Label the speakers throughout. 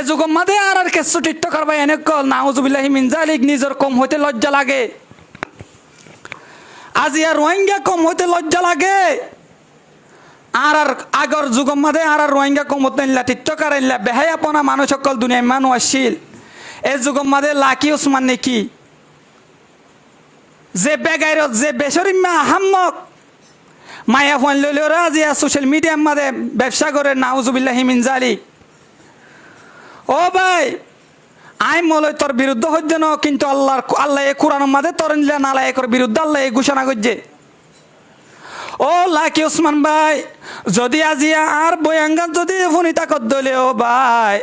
Speaker 1: যুগম মাদে আর কেসু টিকটকার ভাই এনে কল নাউজুবিল্লাহি মিন জালিক নিজের কম হইতে লজ্জা লাগে আজি আর রোহিঙ্গা কম হইতে লজ্জা লাগে আর আগর যুগম মাদে আর রোহিঙ্গা কম হতে নিলা টিকটকার এনলা বেহায়াপনা মানুষ সকল দুনিয়ায় মানুষ আসছিল এই যুগম মাদে লাকি ওসমান নাকি যে বেগাইরত যে বেসরিমা আহাম্মক মায়া ফোন লইলেও আজি সোশ্যাল মিডিয়ার মাদে ব্যবসা করে নাউজুবিল্লাহি মিন জালিক ও ভাই আই মলয় তোর বিরুদ্ধে হইছে না কিন্তু আল্লাহ এই কোরআনের মাঝে তোর নিলা নালায়েকের বিরুদ্ধে আল্লাহ এই ঘোষণা করছে ও লাকি ওসমান ভাই যদি আজি আর বয়াঙ্গান যদি ফোনিতা কর দলে ও ভাই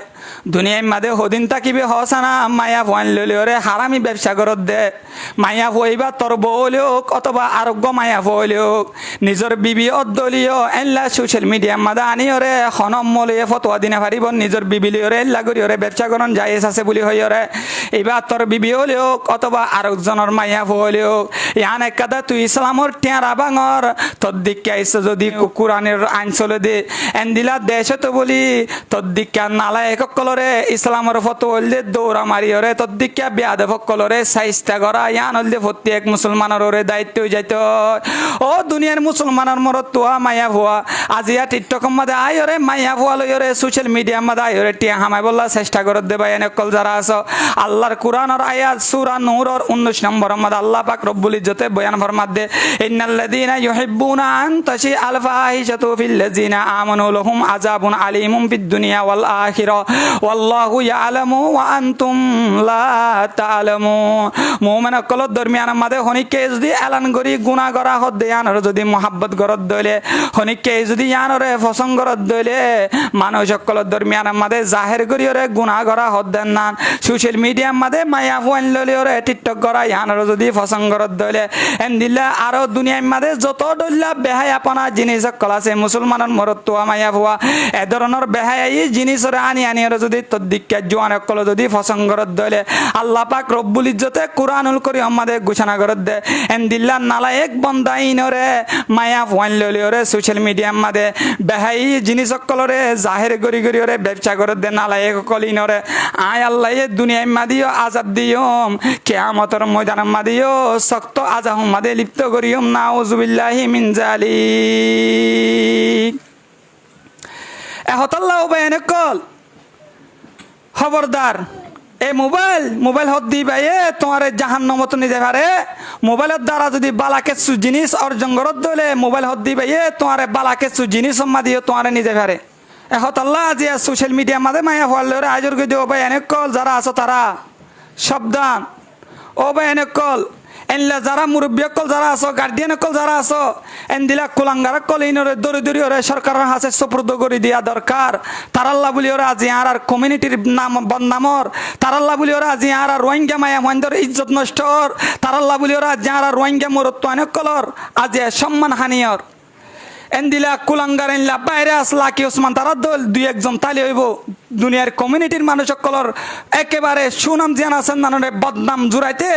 Speaker 1: দুনিয়ার মাঝে হদিন তাকিবে হসানা মায়া ফোন লইলে ওরে হারামি ব্যবসা করত দে মায়া ফইবা তোর বউলেও অথবা আরোগ্য মায়া ফইলেও নিজের বিবি অদ্দলীয় এল্লা সোশ্যাল মিডিয়ার মাঝে আনি ওরে হনম মলিয়ে ফতোয়া দিনে পারিব নিজের বিবি ওরে এল্লা করি ওরে ব্যবসা করন যাইস আছে বলি হই ওরে এইবার তোর বিবি হলেও অথবা আরেকজনের মায়া ফইলেও ইয়ান একাদা তুই ইসলামর টেঁরা বাঙর তোর দিকে আইসে যদি কোরআনের আইন চলে দে এন্দিলা দেশে তো বলি তোর দিকে নালা এক কলরে ইসলামের ফটো হলদে দৌড়া মারি ওরে তোর দিকে বেয়াদে ফকলরে সাইস্তা করা ইয়ান হলদে প্রত্যেক মুসলমানের ওরে দায়িত্ব হয়ে যাইত ও দুনিয়ার মুসলমানের মরত তোয়া মায়া ভুয়া আজিয়া টিকটকের মাঝে আই ওরে মায়া ভুয়া লই ওরে সোশ্যাল মিডিয়ার মাঝে আই ওরে টিয়া হামাই বললা চেষ্টা করত দে ভাই এনেকল যারা আছো আল্লাহর কোরআনের আয়াত সূরা নূরের 19 নম্বরের মাঝে আল্লাহ পাক রব্বুল ইজ্জতে বয়ান ফরমাত দে ইন্নাল্লাযীনা ইউহিব্বুনা আন তাশি আল ফাহিশাতু ফিল্লাযীনা আমানু লাহুম আযাবুন আলীমুম ফিদ দুনিয়া ওয়াল আখিরাহ ওয়াল্লাহু ইয়ালামু ওয়া আনতুম লা তা'লামুন মুমিন সকল দরমিয়ানের মাঝে হনিকে যদি এলান করি গুনাহ করা হদ দেয়ানর যদি মোহাব্বত করত দইলে হনিকে যদি ইয়ানরে পছন্দ করত দইলে মানুষ সকল দরমিয়ানের মাঝে জাহির করি ওরে গুনাহ করা হদ দেন না সোশ্যাল মিডিয়ার মাঝে মায়া ফোন লইলে ওরে টিকটক করা ইয়ানর যদি পছন্দ করত দইলে এন্দিল্লা আরো দুনিয়ার মাঝে যত দইলা বেহায়াপনা জিনিস সকল আছে মুসলমানের মরত তো মায়া ভুয়া এ ধরনের বেহায়াই জিনিসরে আনি আনি ওরে যদি তোর দিকে জোয়ান সকল যদি পছন্দ করত দইলে আল্লাহ পাক রব্বুল ইজ্জতে কুরআনুল করিম আমাদের ঘোষণা করত দে এন্দিল্লা নালায়েক বান্দা ইনরে মায়া ফোন লইলে ওরে সোশ্যাল মিডিয়ার মাঝে বেহাই জিনিস সকলরে জাহির করি করি ওরে ব্যবসা করত দে নালায়েক সকল ইনরে আয় আল্লাহ এই দুনিয়ার মাঝেও আজাদ দিয়ম কিয়ামতের ময়দানের মাঝেও শক্ত আজাহুম মাঝে লিপ্ত করিয়ম নাউজুবিল্লাহি মিন জালিক এহতাল্লাহ বেন কল খবরদার এই মোবাইল হদ দি ভাইয়ে তোমার জাহান্নামত নিতে পারে মোবাইলের দ্বারা যদি বালা কিছু জিনিস অর্জন করত দলে মোবাইল হদ দি ভাইয়ে তোমার বালা কিছু জিনিস সম্মা দিয়ে তোমার নিতে পারে এহতাল্লাহ আজি সোশ্যাল মিডিয়ার মাঝে মায়া ফলে আজর গই দিও ভাই এনে কল যারা আছো তারা সাবধান ও ভাই এনে কল এনলা যারা মুরব্বী কল যারা আছো গার্ডিয়ান কল যারা আছো এনদিলা কুলাঙ্গার কল ইনরে দরি দরি ওরে সরকারের হাতে সুপুর্দ করে দিয়া দরকার তারাল্লাহ বলি ওরা আজি আর কমিউনিটির নাম বদনামর তারাল্লাহ বলি ওরা আজি আর রোহিঙ্গা মায়া মন্দর ইজ্জত নষ্টর তারাল্লাহ বলি ওরা আজি আর রোহিঙ্গা মরত অনেক কলর আজি সম্মান হানিয়র এনদিলা কুলাঙ্গার এনলা বাইরে আসলা কি ওসমান তারা দল দুই একজন তালি হইব দুনিয়ার কমিউনিটির মানুষ সকলর একেবারে সুনাম জিয়ান আছেন নানরে বদনাম জুড়াইতে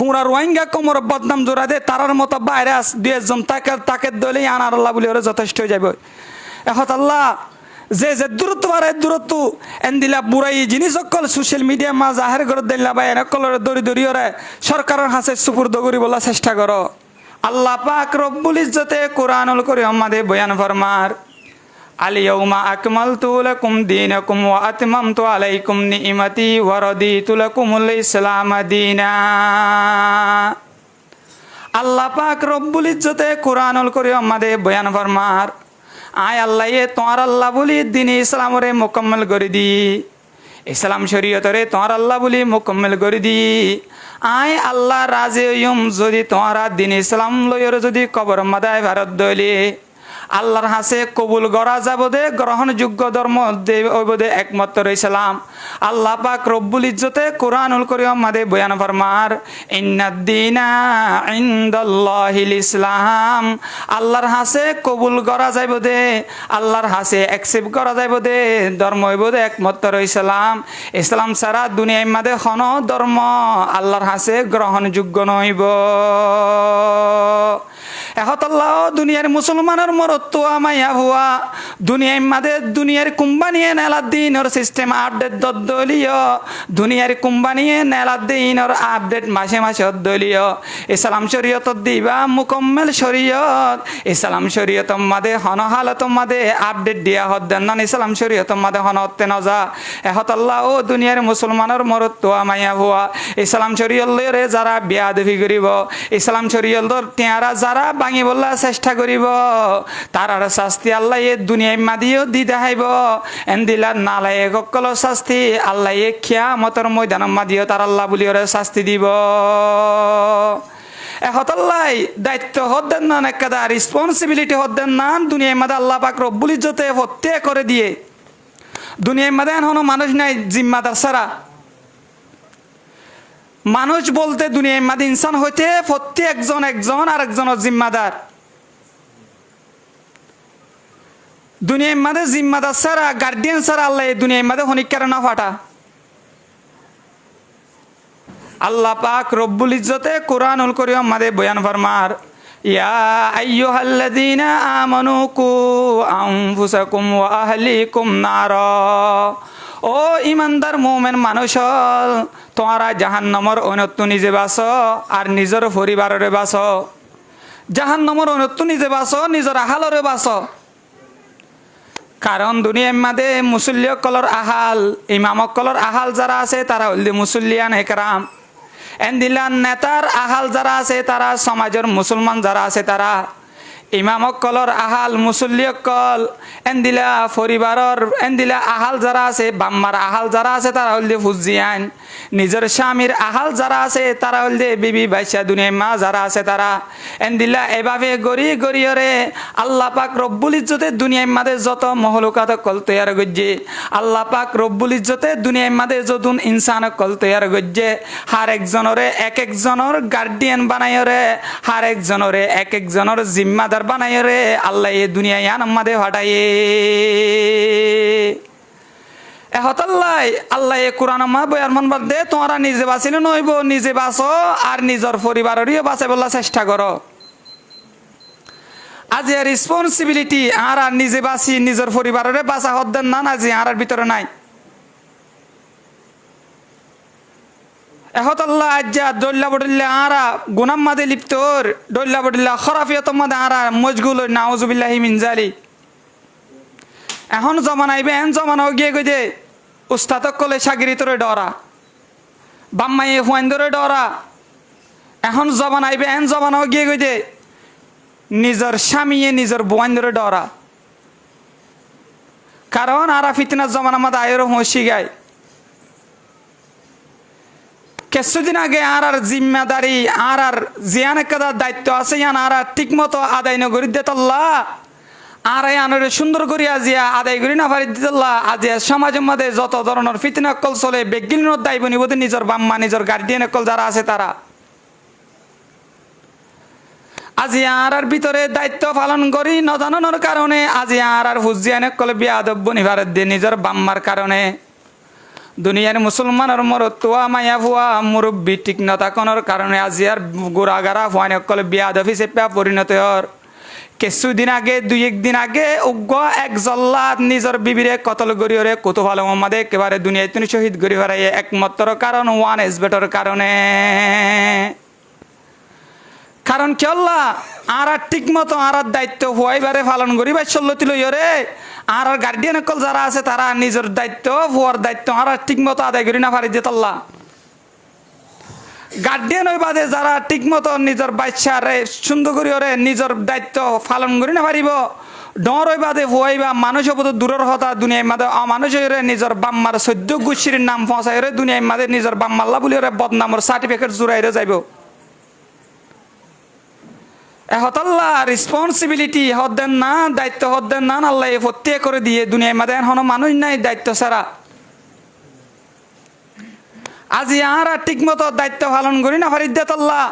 Speaker 1: গুঁড়া রোহিঙ্গা কোমর বদনাম জুড়াইতে তারার মতো বাইরে আস দুই একজন তাকে দলে আনার আল্লাহ বলে ওরা যথেষ্ট হয়ে যাবে এখন আল্লাহ যে যে দূরত্ব বাড়ে দূরত্ব এনদিলা বুড়াই জিনিস সকল সোশ্যাল মিডিয়া মা জাহের করে দিলা বা এনকলরে দড়ি দড়ি ওরে সরকারের হাতে সুপুর্দ করি বলা চেষ্টা করো আল্লাহ পাক রব্বুল ইজ্জতে কুরআনুল কারীম আমাদের বয়ান ফরমার আল ইয়াউমা আকমালতু লাকুম দীনাকুম ওয়া আতমামতু আলাইকুম নি'মাতি ওয়া রাদিতু লাকুমুল ইসলাম দীনা আল্লাহ পাক রব্বুল ইজ্জতে কুরআনুল কারীম আমাদের বয়ান ফরমার আয় আল্লাহ এ তোমার আল্লাহ বলি দিন ইসলামরে মুকম্মল করে দি ইসলাম শরীয়তরে তোমার আল্লাহ বলি মুকম্মল করে দি আয় আল্লাহ রাজে ইয়ম যদি তোমার দিন ইসলাম লইর যদি কবর মাদায় ভারত দইলে আল্লাহর হাসে কবুল করা যাব দে গ্রহণযোগ্য ধর্ম দে একমাত্র ইসলাম আল্লাহ পাক রব্বুল ইজ্জতে কুরআনুল কারীম মাদে বয়ান ফরমার ইন্নাদ-দীনা ইনদাল্লাহিল ইসলাম আল্লাহর হাসে কবুল করা যাইব দে আল্লাহর হাসে অ্যাকসেপ্ট করা যাইব দে ধর্ম হইব দে একমাত্র ইসলাম ইসলাম ছাড়া দুনিয়ার মাঝে কোন ধর্ম আল্লাহর হাসে গ্রহণযোগ্য নইব এহতাল্লাহ দুনিয়ার মুসলমানের মরত্ব আমাইয়া ভুয়া দুনিয়ার মাদে দুনিয়ার কোম্পানিয়ে নেলাদ্দিনর সিস্টেম আপডেট দলীয় দুনিয়ার কোম্পানিয়ে নেলাদ্দিনর আপডেট মাসে মাসে দলীয় ইসলাম শরীয়ত দিবা মুকম্মেল শরীয়ত ইসলাম শরীয়ত মাদে হন হালত মাদে আপডেট দিয়া হদ্দেন নন ইসলাম শরীয়ত মাদে হন হতে নজা এহতাল্লাহ ও দুনিয়ার মুসলমানের মরত্ব আমাইয়া ভুয়া ইসলাম শরীয়তরে যারা বিয়াদবি করিব ইসলাম শরীয়তর তিয়ারা যারা ভাঙি বললা চেষ্টা করিব তার শাস্তি আল্লাহ এ দুনিয়ায় মাদিও দি দেখাইব এন্দিলা নালায়ে সকল শাস্তি আল্লাহ এ কিয়ামতের ময়দান মাদিও তার আল্লাহ বলি ওরে শাস্তি দিব এহতাল্লাই দায়িত্ব হদ্দেন না একটা রেসপন্সিবিলিটি হদ্দেন না দুনিয়ায় মাদে আল্লাহ পাক রব্বুল ইজ্জতে হত্যা করে দিয়ে দুনিয়ায় মাদে এখনো মানুষ নাই জিম্মাদার ছাড়া মানুষ বলতে দুনিয়ায় মাদে ইনসান হইতে প্রত্যেক একজন আর একজনের জিম্মাদার দুনিয়ার মাঝে জিম্মাদার ছাড়া গার্ডিয়ান ছাড়া আল্লাহ এই দুনিয়ার মাঝে হনিকার না ফাটা আল্লাহ পাক রব্বুল ইজ্জতে কোরআনুল কারীম মাঝে বয়ান ফরমার ইয়া আইয়ুহাল্লাযীনা আমানু কু আনফুসাকুম ওয়া আহলিকুম নারা ও ইমানদার মুমিন মানুষ তোমরা জাহান্নামের অনত্ব নিজে বাঁচো আর নিজের পরিবারের বাঁচো জাহান্নামের অনত্ব নিজে বাঁচো নিজের আহালরে বাঁচো কারণ দুনিয়ার মাঝে মুসল্লিয়কলর আহাল ইমামকলর আহাল যারা আছে তারা হল মুসল্লিয়ান একরাম এন্দিলান নেতার আহাল যারা আছে তারা সমাজের মুসলমান যারা আছে তারা ইমামকলর আহাল মুসল্লিয়কল এন্দিলা পরিবারের এন্দিলা আহাল যারা আছে বাম্মার আহাল যারা আছে তারা হল ফুজিয়ান নিজের স্বামীর আহাল যারা আছে তারা হল বিবি বাইশা দুনিয়ার মা যারা আছে তারা এন্দিলা এভাবে গড়ি গড়িয়রে আল্লাহ পাক রব্বুল ইজ্জতে দুনিয়ার মাঝে যত মহলুকাত কল তৈয়ার গজ্জে আল্লাহ পাক রব্বুল ইজ্জতে দুনিয়ার মাঝে যতুন ইনসান কল তৈয়ার গজ্জে হার একজনরে এক একজনের গার্ডিয়ান বানাইরে হার একজনরে এক একজনের জিম্মাদার বানাইরে আল্লাহ এ দুনিয়ায় আনমাদে হটাইয়ে এহতাল্লাই আল্লাহ এ কোরআন মা বয়ার মন বাদ দে তোমরা নিজে বাঁচিলে নইব নিজে বাঁচো আর নিজের পরিবারেরও বাঁচে বলার চেষ্টা করো আজ এর রেসপন্সিবিলিটি আর নিজে বাঁচি নিজের পরিবারের বাঁচা হদ্দেন না আজি আর ভিতরে নাই এহতাল্লাহ আজ্জা দল্লা বডল্লা আরা গুনাম মাদে লিপ্তর দল্লা বডল্লা খরাফিয়ত মাদে আরা মজগুল নাউজুবিল্লাহি মিন জালি এখন জমান আইবে এন জমানাও গিয়ে গই উস্তাদক কলে সাগিরিতরে ডরা বাম্মাইয়ে হুয়াইন্দরে ডরা এখন জমান আইবে এন জমানাও গিয়ে গই নিজের স্বামীয়ে নিজের বোয়াইন্দরে ডরা কারণ আরা ফিতনার জমান আমাদের আয়ের হুঁশি গায় কিছুদিন আগে আর জিম্মাদারি আর জিয়ান একটা দায়িত্ব আছে ইয়ান আর ঠিক মতো আদায় নগরী দেতল্লা আর আনরে সুন্দর করি আজিয়া আদায় করি না পারি দিতল্লা আজিয়া সমাজের মধ্যে যত ধরনের ফিতনা কল চলে বেগিনের দায়িত্ব নিব নিজের বাম্মা নিজের গার্ডিয়ান কল যারা আছে তারা আজি আর ভিতরে দায়িত্ব পালন করি নজানোর কারণে আজি আর হুজিয়ান কল বিয়াদব্য নিভার দিয়ে নিজের বাম্মার কারণে দুনিয়ার মুসলমানের মরতুয়া মায়া ভুয়া মুরব্বী ঠিক নতাকনের কারণে আজি আর গোড়াগারা ভুয়ান কল বিয়াদফি চেপা পরিণত হর কিছুদিন আগে দুই একদিন আগে উগ্র এক জল্লাদ নিজের বিবিরে কতল গড়িয়রে কত ভালো আমাদের একেবারে দুনিয়ায় তিনি শহীদ গড়ি হারাই একমাত্র কারণ ওয়ান এসবেটর কারণে কারণ কি আল্লাহ আর ঠিক মতো আর দায়িত্ব হুয়াইবারে পালন করি বা চল্লতি লইরে আর গার্ডিয়ান কল যারা আছে তারা নিজের দায়িত্ব হুয়ার দায়িত্ব আর ঠিক মতো আদায় করি না পারি দিত আল্লাহ গার্ডিয়ান ওই বাদে যারা ঠিক মতো নিজের বাচ্চারে সুন্দর করিওরে নিজের দায়িত্ব পালন করি না পারিব ডর ওই বাদে হুয়াইবা মানুষ বোধ দূরের হতা দুনিয়ার মাঝে অমানুষ হয়ে নিজের বাম্মার 14 গোষ্ঠীর নাম ফসাই দুনিয়ার মাঝে নিজের বাম্মাল্লা বলি বদনামর সার্টিফিকেট জুড়াইরে যাইব এহতাল্লাহ রেসপন্সিবিলিটি হদ্দেন না দায়িত্ব হদ্দেন না আল্লাহ এ প্রত্যেক করে দিয়ে দুনিয়ার মাঝে এখন মানুষ নাই দায়িত্ব ছাড়া আজি আর ঠিক মতো দায়িত্ব পালন করি না ফারিদ্দাতাল্লাহ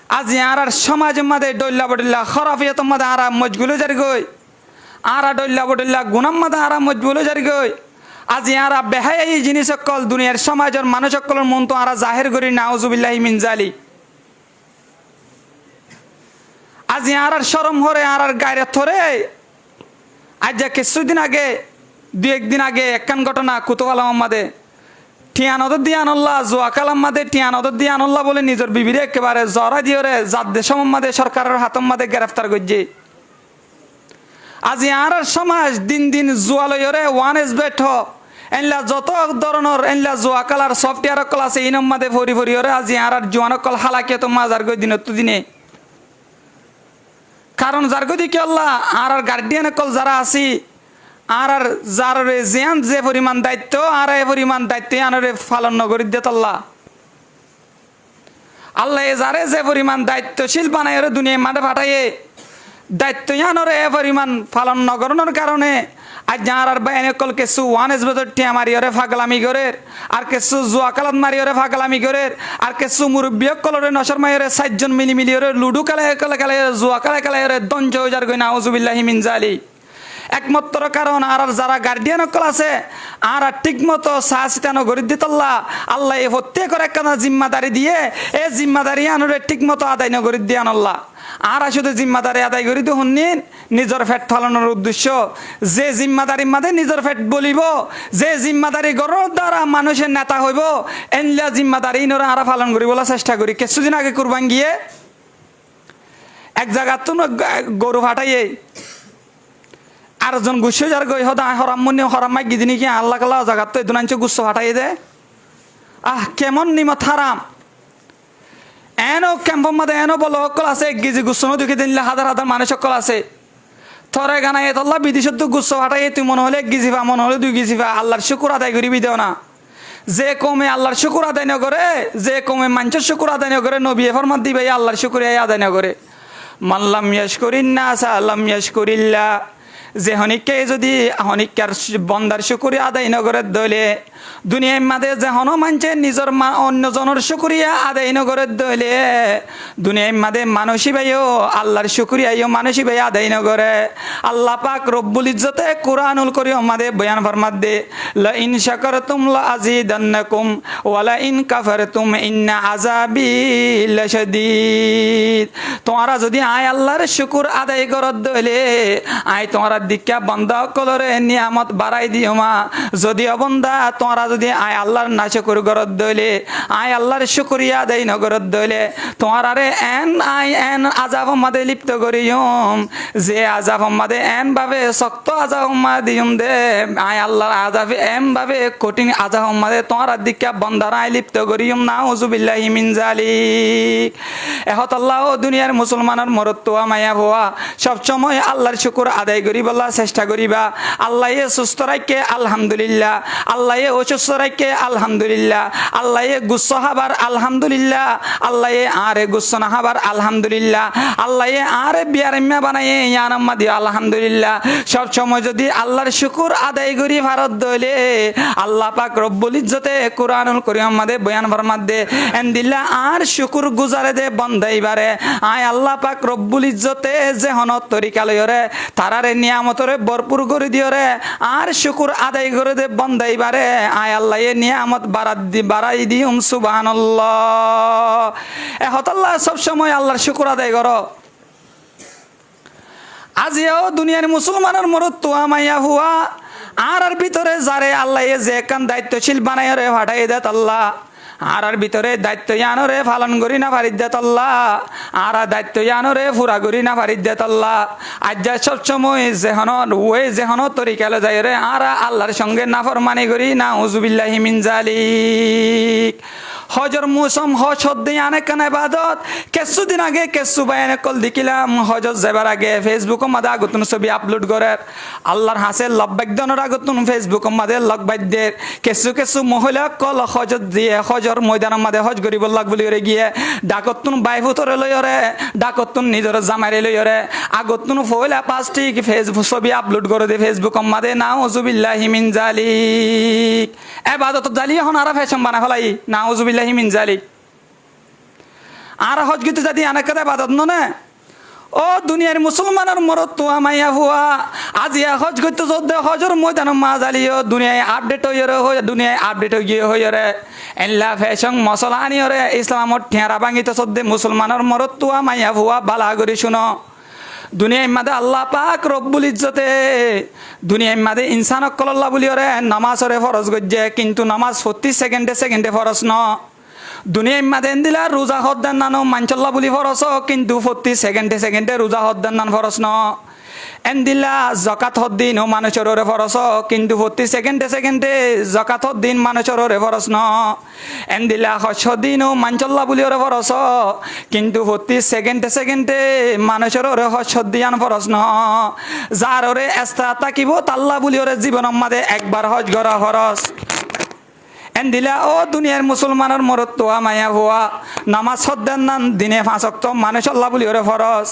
Speaker 1: আজি আর সমাজের মাঝে ডল্লা বডল্লা খরাফিয়ত মাঝে আর মজগুলো জারি গই আর ডল্লা বডল্লা গুনাম মাঝে আর মজগুলো জারি গই আজি আর বেহাই এই জিনিস সকল দুনিয়ার সমাজের মানুষ সকলের মন তো আর জাহের করি নাউজুবিল্লাহি মিন জালি আজ আর শরম হরে আর গায়ে থরে আজ যা কিছুদিন আগে দু একদিন আগে একখান ঘটনা কুতুকালাম আমাদের টিয়ানদর দিয়ে আনল্লাহ জোয়াকাল আমাদের টিয়ানদর দিয়ে আনল্লাহ বলে নিজের বিবিরে একেবারে জরা দিয়ে জাত দেশম আমাদের সরকারের হাতম মাদে গ্রেফতার করছে। আজি আর সমাজ দিন দিন জুয়ালয়রে ওয়ান এস বেট এনলা যত ধরনের এনলা জোয়াকাল আর সফটওয়্যার কল আছে ইনম মাদে ভরি ভরি ওরে আজি আর জোয়ানকল হালাকে তো মাজার গই দিন তো দিনে কারণ যার গদি কি আল্লাহ আর গার্ডিয়ান কল যারা আছি আর যার জিয়ান যে পরিমাণ দায়িত্ব আর এ পরিমাণ দায়িত্ব আনরে পালন নগরী দেত আল্লাহ আল্লাহ এ যারে যে পরিমাণ দায়িত্বশীল বানাই ওরে দুনিয়া মাঠে পাঠাইয়ে দায়িত্ব আনরে এ পরিমাণ পালন নগরণের কারণে আজ যার আর বাইনে কল কিছু ওয়ান এস বেতর টিয়া মারি ওরে ফাগলামি করে আর কিছু জুয়াকালাত মারি ওরে ফাগলামি করে আর কিছু মুরব্বী কলরে নসর মাই ওরে 60 জন মিলি মিলি ওরে লুডু খেলে খেলে খেলে জুয়া খেলে খেলে ওরে দঞ্জ হয়ে যার গই নাউজুবিল্লাহি মিন জালিক। একমাত্র কারণ আর যারা গার্ডিয়ান অকল আছে আর ঠিক মতো সাহসিতানো গরিব দিতল্লাহ আল্লাহ এ প্রত্যেকের একখানা জিম্মাদারি দিয়ে এ জিম্মাদারি আনুরে ঠিক মতো আদায় নগরিদ দিয়ে আনল্লাহ আর শুধু জিম্মাদারি আদায় করি তো শুনিন নিজের ফেট ফালানোর উদ্দেশ্য যে জিম্মাদারির মাঝে নিজের ফেট বলিব যে জিম্মাদারি গড়ের দ্বারা মানুষের নেতা হইব এনলা জিম্মাদারি ইনরা আরা পালন করি বলার চেষ্টা করি। কিছুদিন আগে কুরবান গিয়ে এক জায়গা তো গরু ফাটাইয়ে আর জন গুছো যার গই হদা হরাম মনে হরাম মাই গিদিনি কি আল্লাহ কাল্লাহ জায়গা তো দুনাঞ্চ গুচ্ছ ফাটাই দে কেমন নিমত হারাম এনো ক্যাম্পর মধ্যে এনো বলো সকল আছে এক গিজি গুচ্ছ দুঃখে দিনলে হাজার হাজার মানুষ সকল আছে থরে গানা এতল্লা বিদেশত তো গুচ্ছ ফাটাই তুই মনে হলে এক গিজি পা মনে হলে 2 গিজি পা আল্লাহর শুকুর আদায় করিবি দেও না যে কমে আল্লাহর শুকুর আদায় না করে যে কমে মানুষের শুকুর আদায় না করে নবী ফরমান দিবে আল্লাহর শুকুর আদায় না করে মাল্লাম ইয়াশকুরিন নাস আল্লাম ইয়াশকুরিল্লাহ যে হনিককে যদি হনিকার বন্দার শুকুরিয়া আদায় নগরের দলে দুনিয়ার মাঝে যে হন মানছে নিজের অন্যজনের শুকুরিয়া আদায় নগরের দলে দুনিয়ার মাঝে মানসী ভাইও আল্লাহর শুকুরিয়াও মানসী ভাই আদায় নগরে আল্লাহ পাক রব্বুল ইজ্জতে কুরআনুল কারীম আমাদের বয়ান ফরমাত দে লা ইন শাকারতুম লা আযীদান্নাকুম ওয়া লা ইন কাফারতুম ইন্না আযাবি লাশাদীদ। তোমরা যদি আয় আল্লাহর শুকুর আদায় করত দলে আয় তোমরা দিক্কা বন্দা কলরে নিয়ামত বাড়াই দিও মা যদি অবন্দা তোমরা যদি আয় আল্লাহর না শুকুর করত দলে আয় আল্লাহর শুকরিয়া আদায় নগরত দলে তোমারে এন আই এন আযাব মাদে লিপ্ত করিয়ম যে আযাব মাদে এন ভাবে শক্ত আযাব মাদিয়ম দে আয় আল্লাহর আযাব এম ভাবে কঠিন আযাব মাদে তোমরা দিক্কা বন্দারা লিপ্ত করিয়ম নাউজুবিল্লাহি মিন জালিক। এহত আল্লাহ দুনিয়ার মুসলমানের মরত্ব মায়া ভোয়া সব সময় আল্লাহর শুকুর আদায় করি বলা চেষ্টা করিবা। আল্লাহ এ সুস্থ রাখে আলহামদুলিল্লাহ, আল্লাহ এ অসুস্থ রাখে আলহামদুলিল্লাহ, আল্লাহ এ গুচ্ছ হাবার আলহামদুলিল্লাহ, আল্লাহ এ আরে গুচ্ছ না হাবার আলহামদুলিল্লাহ, আল্লাহ এ আরে বিয়ারিম্মা বানায়ে ইয়ানাম্মা দিয়ে আলহামদুলিল্লাহ। সব সময় যদি আল্লাহর শুকুর আদায় করি ভারত দলে আল্লাহ পাক রব্বুল ইজ্জতে কুরআনুল কারীম আমাদের বয়ান ফরমাত দে এন্দিল্লা আর শুকুর গুজারে দে বন্দাইবারে আয় আল্লাহ পাক রব্বুল ইজ্জতে যে হনত তরিকা লয়রে তারারে নিয়ামতরে ভরপুর করে দিওরে আর শুকুর আদায় করে দে বন্দাইবারে আয় আল্লাহ এ নিয়ামত বাড়াই দিউম সুবহানাল্লাহ। এহত আল্লাহ সব সময় আল্লাহর শুকুর আদায় করো। আজিও দুনিয়ার মুসলমানের মরত্ব মাইয়া হুয়া আর ভিতরে যারে আল্লাহ এ যে কান দায়িত্বশীল বানাই রে ফাটাই দেত আল্লাহ আর ভিতরে দায়িত্ব ইয়ানরে পালন করি না পারি দেত আল্লাহ আর দায়িত্ব ইয়ানরে পুরা করি না পারি দেত আল্লাহ। আজ সব সময় যেহন ওই যেহন তরিকালে যাই রে আর আল্লাহর সঙ্গে নাফরমানি করি না উযুবিল্লাহি মিন জালিক। হজর মৌসুম হজ হদ্দে অনেক কান ইবাদত কিছুদিন আগে কিছু বায়ানে কল দেখিলাম হজর যাবার আগে ফেসবুক মাদে আগতুন ছবি আপলোড করে আল্লাহর হাসে লব্বাইক দনের আগতুন ফেসবুক মাদে লগবাইদের কিছু কিছু মহিলা কল হজর দিয়ে হজর ময়দানের মাদে হজ করিব লাগ বলি রে গিয়ে ডাকতুন বাইফুতরে লইরে ডাকতুন নিজের জামাইরে লইরে আগতুন ফয়লা পাঁচটি ফেসবুক ছবি আপলোড করে দে ফেসবুক মাদে নাউজুবিল্লাহি মিন জালিক। ইবাদত জালি এখন আর ফ্যাশন বানা ফেলাই নাউজুবিল্লাহি মিন জালিক। আর হজ গিতে যদি অনেক কথা ইবাদত ননে ও দুনিয়ার মুসলমানের মরত তো আমাইয়া হুয়া আজিয়া হজ করতে চোদ্দে হজর ময়দান মাজালিও দুনিয়ায় আপডেট হয়ে দুনিয়ায় আপডেট হয়ে গিয়ে হয়ে রে এল্লা ফ্যাশন মশলা আনিও রে ইসলামর ঠেঁড়া ভাঙিতে চোদ্দে মুসলমানের মরত তো আমাইয়া হুয়া বালা করি শুনো দুনিয়ার মাঝে আল্লাহ পাক রব্বুল ইজ্জতে দুনিয়ার মাঝে ইনসান অকল্লা বলি ওরে নামাজরে ফরজ গজ্জে কিন্তু নামাজ 40 সেকেন্ডে সেকেন্ডে ফরজ ন দুনিয়ার মাঝে দিলা রোজা হদ্দান নানো মানচল্লা বলি ফরজ কিন্তু 40 সেকেন্ডে সেকেন্ডে রোজা হদ্দান নান ফরজ ন এন্দিলা জকাত হদ্দিন ও মানুষের ওরে ফরস কিন্তু 40 সেকেন্ডে সেকেন্ডে জকাত হদ্দিন মানুষের ওরে ফরস ন এন্দিলা হস দিন ও মানচল্লা বলি ওরে ফরস কিন্তু 40 সেকেন্ডে সেকেন্ডে মানুষের ওরে হস দিয়ান ফরস ন যার ওরে এস্তা তাকিব তাল্লা বলি ওরে জীবনের মাঝে একবার হজ করা ফরস এন্দিলা ও দুনিয়ার মুসলমানের মরত তো মায়া হুয়া নামাজ হদ্দেন নান দিনে 5 ওয়াক্ত মানুষ আল্লাহ বলি ওরে ফরজ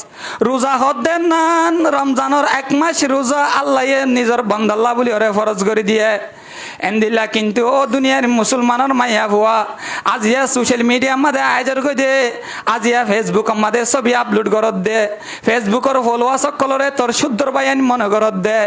Speaker 1: রোজা হদ্দেন নান রমজানের 1 মাস রোজা আল্লাহ নিজের বন্দাল্লাহ বলি ওরে ফরজ করে দিয়ে এন্দিলা কিন্তু ও দুনিয়ার মুসলমানের মায়া হুয়া আজিয়া সোশ্যাল মিডিয়া মাঝে আয়োজন করে দে আজিয়া ফেসবুক মাঝে ছবি আপলোড করত দে ফেসবুকের ফলোয়ার্স সকলরে তোর শুদ্ধর বায়ান মনে করত দে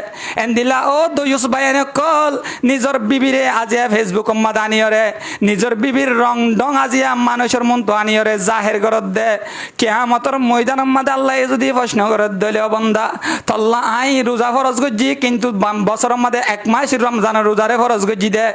Speaker 1: এন্দিলা ও দয়ুস বায়ান কল নিজের বিবিরে আজিয়া ফেসবুক মাঝে আনিয়রে নিজের বিবির রং ডং আজিয়া মানুষের মন তো আনিয়রে জাহের করত দে কিয়ামতের ময়দানের মাঝে আল্লাহ যদি প্রশ্ন করত দিলে বন্দা তল্লা আই রোজা ফরজ গজি কিন্তু বছরের মাঝে 1 মাস রমজানের রোজারে ফরজ গজি দে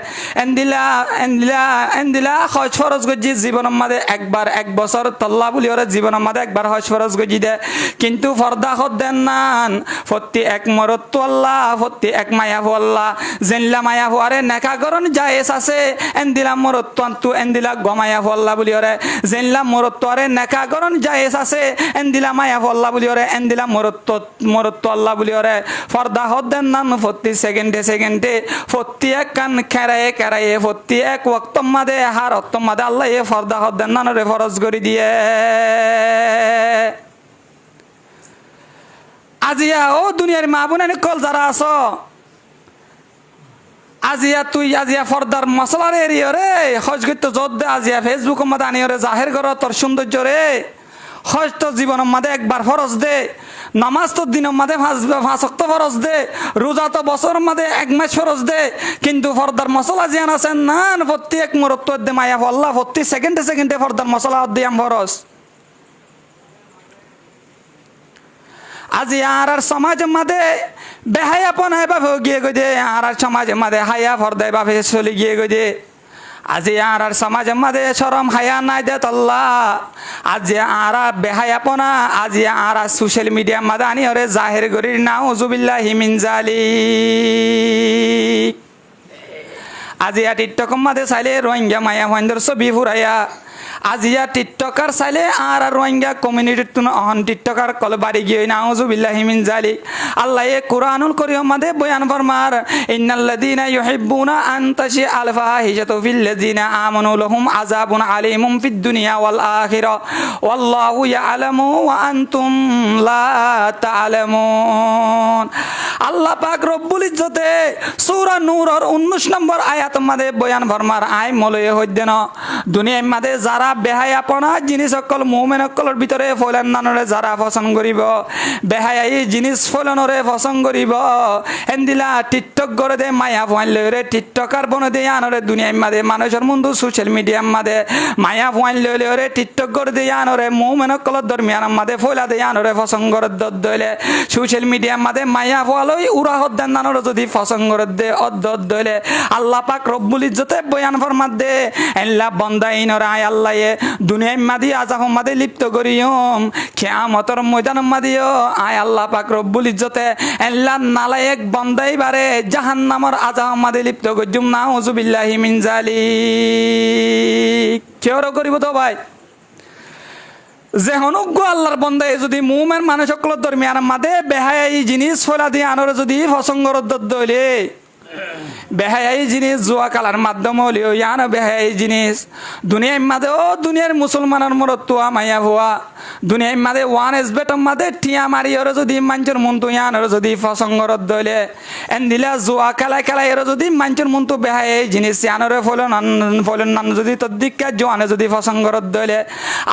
Speaker 1: এন্দিলা হজ ফরজ গজি জীবনের মাঝে একবার 1 বছর তল্লা বলি ওরে জীবনের মাঝে একবার হজ ফরজ গজি দে কিন্তু ফর্দা হদ দেন নান ফত্তি 1 মরত তো আল্লাহ ফত্তি 1 মায়া হো আল্লাহ জেনলা মায়া হওয়ারে নেকা করন জায়েজ আছে এন্দিলা মরত তো এন্দিলা গমায়া হো আল্লাহ বলি ওরে জেনলা মরত তো আরে নেকা করন জায়েজ আছে এন্দিলা মায়া হো আল্লাহ বলি ওরে এন্দিলা মরত তো আল্লাহ বলি ওরে ফর্দা হদ দেন নান ফত্তি সেকেন্ডে সেকেন্ডে ফত্তি কান খেরায়ে খেরায়ে ফত্তি 1 ওয়াক্ত মাদে হার অক্ত মাদে আল্লাহ এ ফর্দা হদ্দেন না রে ফরজ করে দিয়ে আজিয়া ও দুনিয়ার মা বোনের কল যারা আছো আজিয়া তুই আজিয়া ফর্দার মশলার এরিও রে হজ করতে জোর দে আজিয়া ফেসবুক মাদে আনিও রে জাহের কর তোর সৌন্দর্য রে হজ তো জীবনের মাঝে একবার ফরজ দে নামাজ তো দিনের মাঝে 5 ওয়াক্ত ফরজ দে রোজা তো বছরের মাঝে 1 মাস ফরজ দে কিন্তু ফর্দার মশলা জিয়ান আছেন না প্রত্যেক মরত দে মায়া আল্লাহ 40 সেকেন্ডে সেকেন্ডে ফর্দার মশলা দিয়াম ফরজ আজি আর সমাজের মাঝে বেহায়াপনা এভাবে গিয়ে গই দে আর সমাজের মাঝে হায়া ফর্দা এভাবে চলে গিয়ে গই দে আজি আর সমাজের মাঝে শরম হায়া নাই দে তল্লা আজি আর বেহায়াপনা আজি আর সোশ্যাল মিডিয়ার মাঝে আনি ওরে জাহের গরির নাউজুবিল্লাহি মিন জালিক আজি টিকটক মাঝে চাইলে রোহিঙ্গা মায়া ভয়ন্দর ছবি ফুরাইয়া আজিয়া টিকটকার চাইলে আর রোহিঙ্গা কমিউনিটির তুন অহন টিকটকার কল বাড়ি গিয়ে নাউজুবিল্লাহি মিন জালিক আল্লাহ এ কুরআনুল কারীম মাঝে বয়ান ফরমার ইন্নাল্লাযীনা ইউহিব্বুনা আন তাশি আল ফাহিশাতু ফিল্লাযীনা আমানু লাহুম আযাবুন আলীমুম ফিদ দুনিয়া ওয়াল আখিরা ওয়াল্লাহু ইয়ালামু ওয়া আনতুম লা তা'লামুন আল্লাহ পাক রব্বুল ইজ্জতে সূরা নূরের 19 নম্বর আয়াত মাঝে বয়ান ফরমার আই মলয়ে হইদেন দুনিয়ার মাঝে যারা বেহায়াপনা জিনিস সকল মুমিন সকলের ভিতরে ফলান নানরে যারা পছন্দ করিব বেহায়াই জিনিস ফলানরে পছন্দ করিব এন্দিলা টিকটক করে দে মায়া ফোয়াইন লইরে টিকটকার বনে দে আনরে দুনিয়ার মাঝে মানুষের বন্ধু সোশ্যাল মিডিয়ার মাঝে মায়া ফোয়াইন লইলে টিকটক করে দে আনরে মুমিন সকলের দরমিয়ানের মাঝে ফলা দে আনরে পছন্দ করে দইলে সোশ্যাল মিডিয়ার মাঝে মায়া ফোয়ালই উড়া হদ্দান নানরে যদি পছন্দ করে দে দইলে আল্লাহ পাক রব্বুল ইজ্জতে বয়ান ফরমাত দে এল্লা বন্দাইনরা আয় আল্লাহ দুনিয়ার মাঝে আযাব মাঝে লিপ্ত করিয়ম কিয়ামতের ময়দানের মাঝেও আয় আল্লাহ পাক রব্বুল ইজ্জতে আল্লাহ নালায়েক বান্দাই বারে জাহান্নামের আযাব মাঝে লিপ্ত করিয়ম নাউজুবিল্লাহি মিন জালিক কেউ করিব তো ভাই যে হনুজ্ঞ আল্লাহর বন্দায় যদি মুমিন মানুষ সকলের দরমিয়ানের মাঝে বেহায়াই জিনিস ফলা দিয়ে আনরে যদি পছন্দ দইলে বেহাই জিনিস জুয়া খেলার মাধ্যমে হলিও ইয়ানো বেহাই জিনিস দুনিয়ার মাঝে ও দুনিয়ার মুসলমানের মরত তুয়া মাইয়া ভুয়া দুনিয়ার মাঝে ওয়ান এস বেটর মাঝে টিয়া মারি ওরা যদি মাঞ্চর মন্তু ইয়ানোর যদি ফসঙ্গরত দইলে এন দিলা জুয়া খেলা এরা যদি মাঞ্চর মন্তু বেহাই জিনিস ইয়ানোরে ফলন নান যদি তদ্দিকা জোয়ানে যদি ফসঙ্গরত দইলে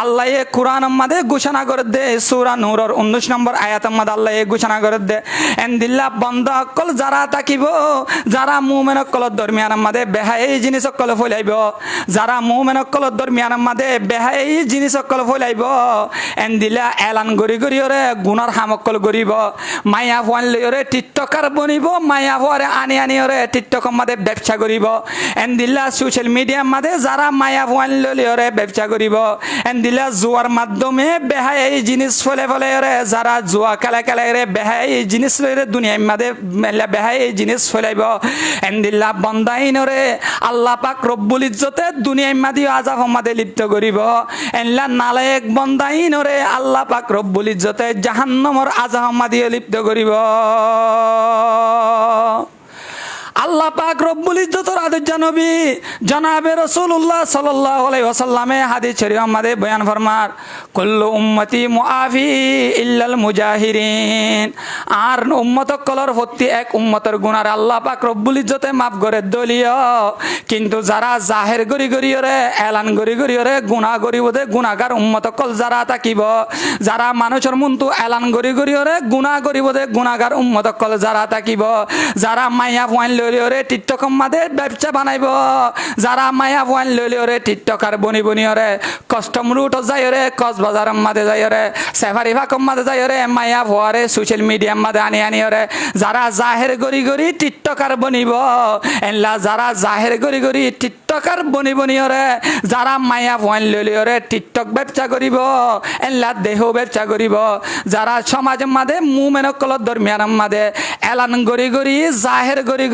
Speaker 1: আল্লাহ এ কোরআন মাঝে ঘোষণা করে দে সূরা নূরের 19 নম্বর আয়াতের মাঝে আল্লাহ এ ঘোষণা করে দে এন দিলা বন্ধ অকল যারা তাকিব যারা মুমিন অকল দরমিয়ান মাঝে বেহাই জিনিস অকল ফলাইব যারা মুমিন অকল দরমিয়ান মাঝে বেহাই জিনিস অকল ফলাইব এন দিলা এলান গরি ওরে গুনার হামকল গরিব মাইয়া ফোয়ান লই ওরে টিকটকার বনিব মাইয়া ফোয়ারে আনি ওরে টিকটক মাঝে ব্যবসা করিব এন দিলা সোশ্যাল মিডিয়ার মাঝে যারা মাইয়া ফোয়ান লই ওরে ব্যবসা করিব এন দিলা জুয়ার মাধ্যমে বেহাই জিনিস ফলে ওরে যারা জুয়া খেলা রে বেহাই জিনিস লইরে দুনিয়ার মাঝে বেহাই জিনিস ফলাইব এন দিলা বন্দাইন রে আল্লাহ পাক রব্বুল ইজ্জতে দুনিয়ার মাঝে আযাব মাঝে লিপ্ত করিব এনলা নালায়েক বন্দাইন রে আল্লাহ পাক রব্বুল ইজ্জতে জাহান্নামের আযাব মাঝে লিপ্ত করিব আল্লাহ পাক রব্বুল ইজ্জতের আদর্শ নবী জনাবে রাসূলুল্লাহ সাল্লাল্লাহু আলাইহি ওয়াসাল্লামে হাদিস শরীফের মধ্যে বয়ান ফরমার কুল্লু উম্মতি মুআফি ইল্লাল মুজাহিরিন আর উম্মত কলর প্রতি এক উম্মতের গুনার আল্লাহ পাক রব্বুল ইজ্জতে মাফ করে দলিও কিন্তু যারা জাহের গরি ওরে এলান গরি ওরে গুনাহ করিব দে গুনাহগার উম্মত কল যারা থাকিব যারা মানুষের মনটো এলান গরি ওরে গুনাহ করিব দে গুনাহগার উম্মত কল যারা থাকিব যারা মাইয়া পয়েন ওরে টিকটক মাঝে ব্যবসা বানাইব যারা মায়া ফোয়ান লইলে ওরে টিকটকার বনি ওরে কস্টম রুট যাই ওরে কক্সবাজার মাঝে যাই ওরে সাফারি ফাকম মাঝে যাই ওরে মায়া ফোয়ারে সোশ্যাল মিডিয়ার মাঝে আনি ওরে যারা জাহের গরি টিকটকার বনিব এনলা যারা জাহের গরি টিকটকার বনি ওরে যারা মায়া ফোয়ান লইলে ওরে টিকটক ব্যবসা করিব এনলা দেহ ব্যবসা করিব যারা সমাজের মাঝে মুমেন কলর দরমিয়ান মাঝে এলান গরি জাহের গরি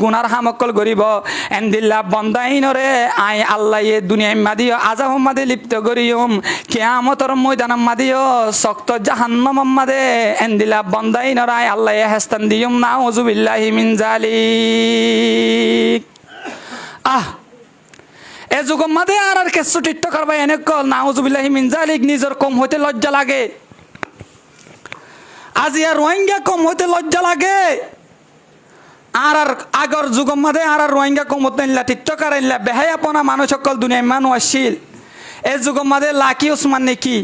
Speaker 1: গুনার হামকল গরিব এন্দিল্লা বন্দাইনরে আই আল্লাহ এ দুনিয়ায় মাদিও আযাব মাদে লিপ্ত করিয়ম কিয়ামতের ময়দান মাদিও শক্ত জাহান্নাম মাদে এন্দিল্লা বন্দাইনরে আই আল্লাহ এ হাস্তান দিয়ম নাউযু বিল্লাহি মিন জালিক এ যুগম মাদে আর কিছু টিকটকার ভাই এনে কল নাউযু বিল্লাহি মিন জালিক নিজের কম হইতে লজ্জা লাগে আজিয়া রোহিঙ্গা কম হইতে লজ্জা লাগে আর আগর যুগম মাঝে আর রোহিঙ্গা কমত নাইলা টিকটকার আইলা বেহায়াপনা মানুষ সকল দুনিয়ায় মানুষ আসছিল এই যুগম মাঝে লাকি ওসমান নাকি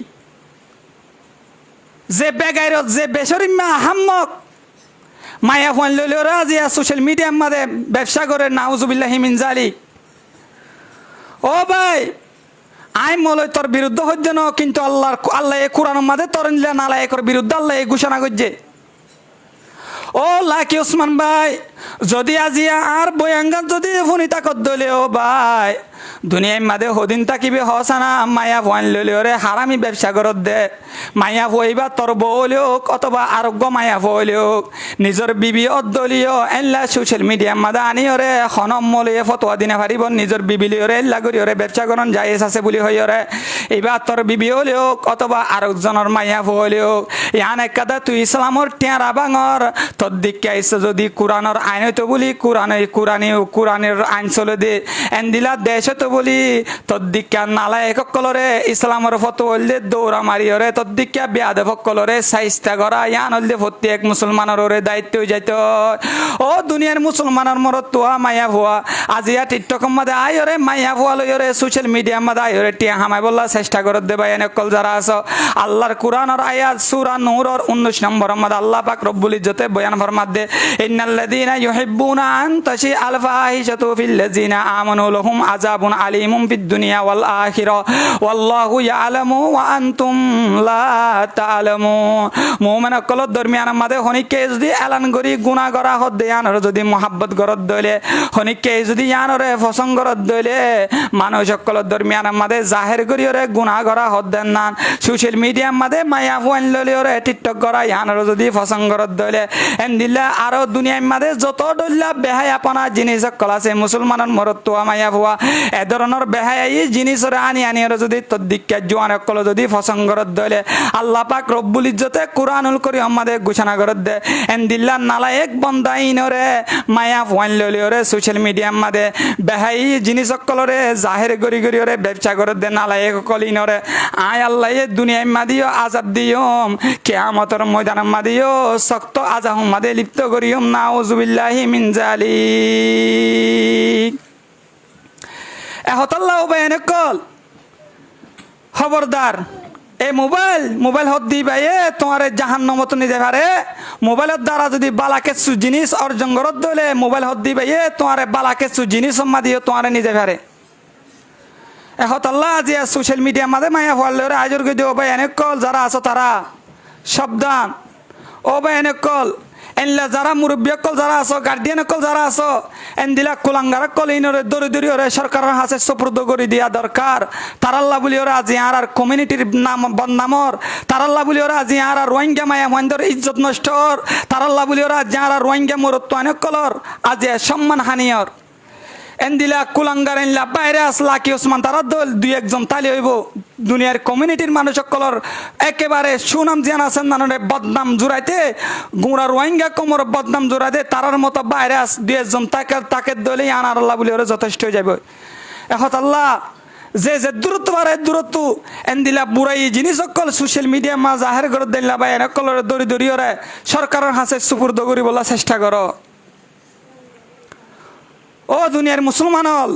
Speaker 1: যে বেগাইরত যে বেসরিমা হাম্মক মায়া ফোন লইলে ওরা আজিয়া সোশ্যাল মিডিয়ার মাঝে ব্যবসা করে নাউজুবিল্লাহি মিন জালিক ও ভাই আই মলয় তোর বিরুদ্ধে হইছে না কিন্তু আল্লাহ এ কোরআনের মাঝে তোর নালায়েকের বিরুদ্ধে আল্লাহ এই ঘোষণা করছে ও লাকি ওসমান ভাই যদি আজিয়া আর বয়াঙ্গান যদি ফোনি তাকত দলে ও ভাই দুনিয়ার মাঝে হদিন তাকিবে হসানা মায়া ফোয়ান লইলে ওরে হারামি ব্যবসা করত দে মায়া ফইবা তোর বউলেও অথবা আরোগ্য মায়া ফইলেও নিজের বিবি অদ্দলিও এল্লা সোশ্যাল মিডিয়ার মাঝে আনি ওরে খনম মলিয়ে ফতোয়া দিনে পারিব নিজের বিবি ওরে এল্লা করি ওরে ব্যবসা করন জায়েজ আছে বলি হই ওরে এবার তোর বিবি হলেও অথবা আরেকজনের মায়া ফইলেও ইয়ান একাদা তুই ইসলামর টেঁরা বাঙর তোর দিকে আইসে যদি কোরআনের আইন হইতো বলি কোরআনের আইন চলে দে এন দিলা দেশ তো বলি তোর দিকে নালায়েক কলরে ইসলামের ফটো হলদে দৌড়া মারি ওরে তোর দিকে বেয়াদব কলরে সাইস্তা করা ইয়ান হলদে প্রত্যেক মুসলমানের ওরে দায়িত্ব হয়ে যাইত ও দুনিয়ার মুসলমানের মরত তোয়া মায়া ভুয়া আজিয়া টিকটক মাঝে আই ওরে মায়া ভুয়া লই ওরে সোশ্যাল মিডিয়ার মাঝে আই ওরে টিয়া হামাই বললা চেষ্টা করত দে ভাই এনে কল যারা আছো আল্লাহর কোরআনের আয়াত সূরা নূরের 19 নম্বর মাঝে আল্লাহ পাক রব্বুল ইজ্জতে বয়ান ফরমাত দে ইন্নাল্লাযীনা ইউহিব্বুনা আন তাশি আল ফাহিশাতু ফিল্লাযীনা আমানু লাহুম আযাবুন আলিমুম ফিদ দুনিয়া ওয়াল আখিরা ওয়াল্লাহু ইয়ালামু ওয়া আনতুম লা তা'লামুন মুমিন কলর দরমিয়ান মাঝে হনিকে যদি এলান করি গুনাহ করা হদ দেয়ানর যদি মোহাব্বত করত দইলে হনিকে যদি ইয়ানরে পছন্দ করত দইলে মানুষ কলর দরমিয়ান মাঝে জাহির করি ওরে গুনাহ করা হদ দেন না সোশ্যাল মিডিয়ার মাঝে মায়া ফোন লইলে ওরে টিকটক করা ইয়ানর যদি পছন্দ করত দইলে এন্দিল্লা আরো দুনিয়ার মাঝে যত ডল্লা বেহাই আপনা জিনিস সকল আছে মুসলমানের মরত্ব মাইয়া ভুয়া এ ধরনের বেহাই জিনিসরে আনি আনি যদি তদ্দিক্কা জোয়ান সকল যদি ফসঙ্গরত দলে আল্লাহ পাক রব্বুল ইজ্জতে কুরআনুল করি আমাদের ঘোষণা করত দে এন্দিল্লা নালায়েক বন্দাইনরে মায়া ফুয়ান ললিওরে সোশ্যাল মিডিয়া মাদে বেহাই জিনিস সকলরে জাহের গরি গরিওরে ব্যবসা করত দে নালায়েক কলিনরে আয় আল্লাহ এ দুনিয়ায় মাদিও আজাব দিয়ম কিয়ামতের ময়দান মাদিও শক্ত আজাহ মাদে লিপ্ত করিয়ম নাউজুবিল্লাহি মিন জালিক এহতাল্লাহ বেনে কল খবরদার এই মোবাইল হদ দি বাইয়ে তোমার জাহান্নামত নিতে পারে মোবাইলের দ্বারা যদি বালা কিছু জিনিস অর্জন করত দলে মোবাইল হদ দি বাইয়ে তোমার বালা কিছু জিনিস সম্মা দিও তোমার নিতে পারে এহতাল্লাহ আজি সোশ্যাল মিডিয়া মাঝে মায়া ফলে আজর গই দিও ভাই এনে কল যারা আছো তারা সাবধান ও ভাই এনে কল এনলা যারা মুরব্বী কল যারা আছো গার্ডিয়ান কল যারা আছো এনদিলা কুলাঙ্গার কল ইনরে দরি দরি ওরে সরকারের হাতে সুপুর্দ করে দিয়া দরকার তারাল্লা বলি ওরা আজি আর কমিউনিটির নাম বদনামর তারাল্লা বলি ওরা আজি আর রোহিঙ্গা মায়া মহেন্দ্র ইজ্জত নষ্টর তারাল্লা বলি ওরা আজি আর রোহিঙ্গা মরত্ব অনেক কলর আজি সম্মান হানিয়র এনদিলা কুলাঙ্গার এনলা বাইরে আসলা কি ওসমান তারা দল দুই একজন তালি হইব দুনিয়ার কমিউনিটির মানুষ সকলর একেবারে সুনাম জিয়ান আছেন নানরে বদনাম জুড়াইতে গুঁড়া রোহিঙ্গা কোমর বদনাম জুড়াইতে তারার মতো বাইরে আস দুই একজন তাকে দলেই আনার আল্লাহ বলে ওরা যথেষ্ট হয়ে যাবে এখন আল্লাহ যে দূরত্ব পারে দূরত্ব এনদিলা বুড়াই জিনিস সকল সোশ্যাল মিডিয়া মা জাহের করে দিলা বা এনে কলরে দড়ি দড়ি ওরে সরকারের হাতে সুপুর্দ করি বলা চেষ্টা করো ও দুনিয়ার মুসলমান হল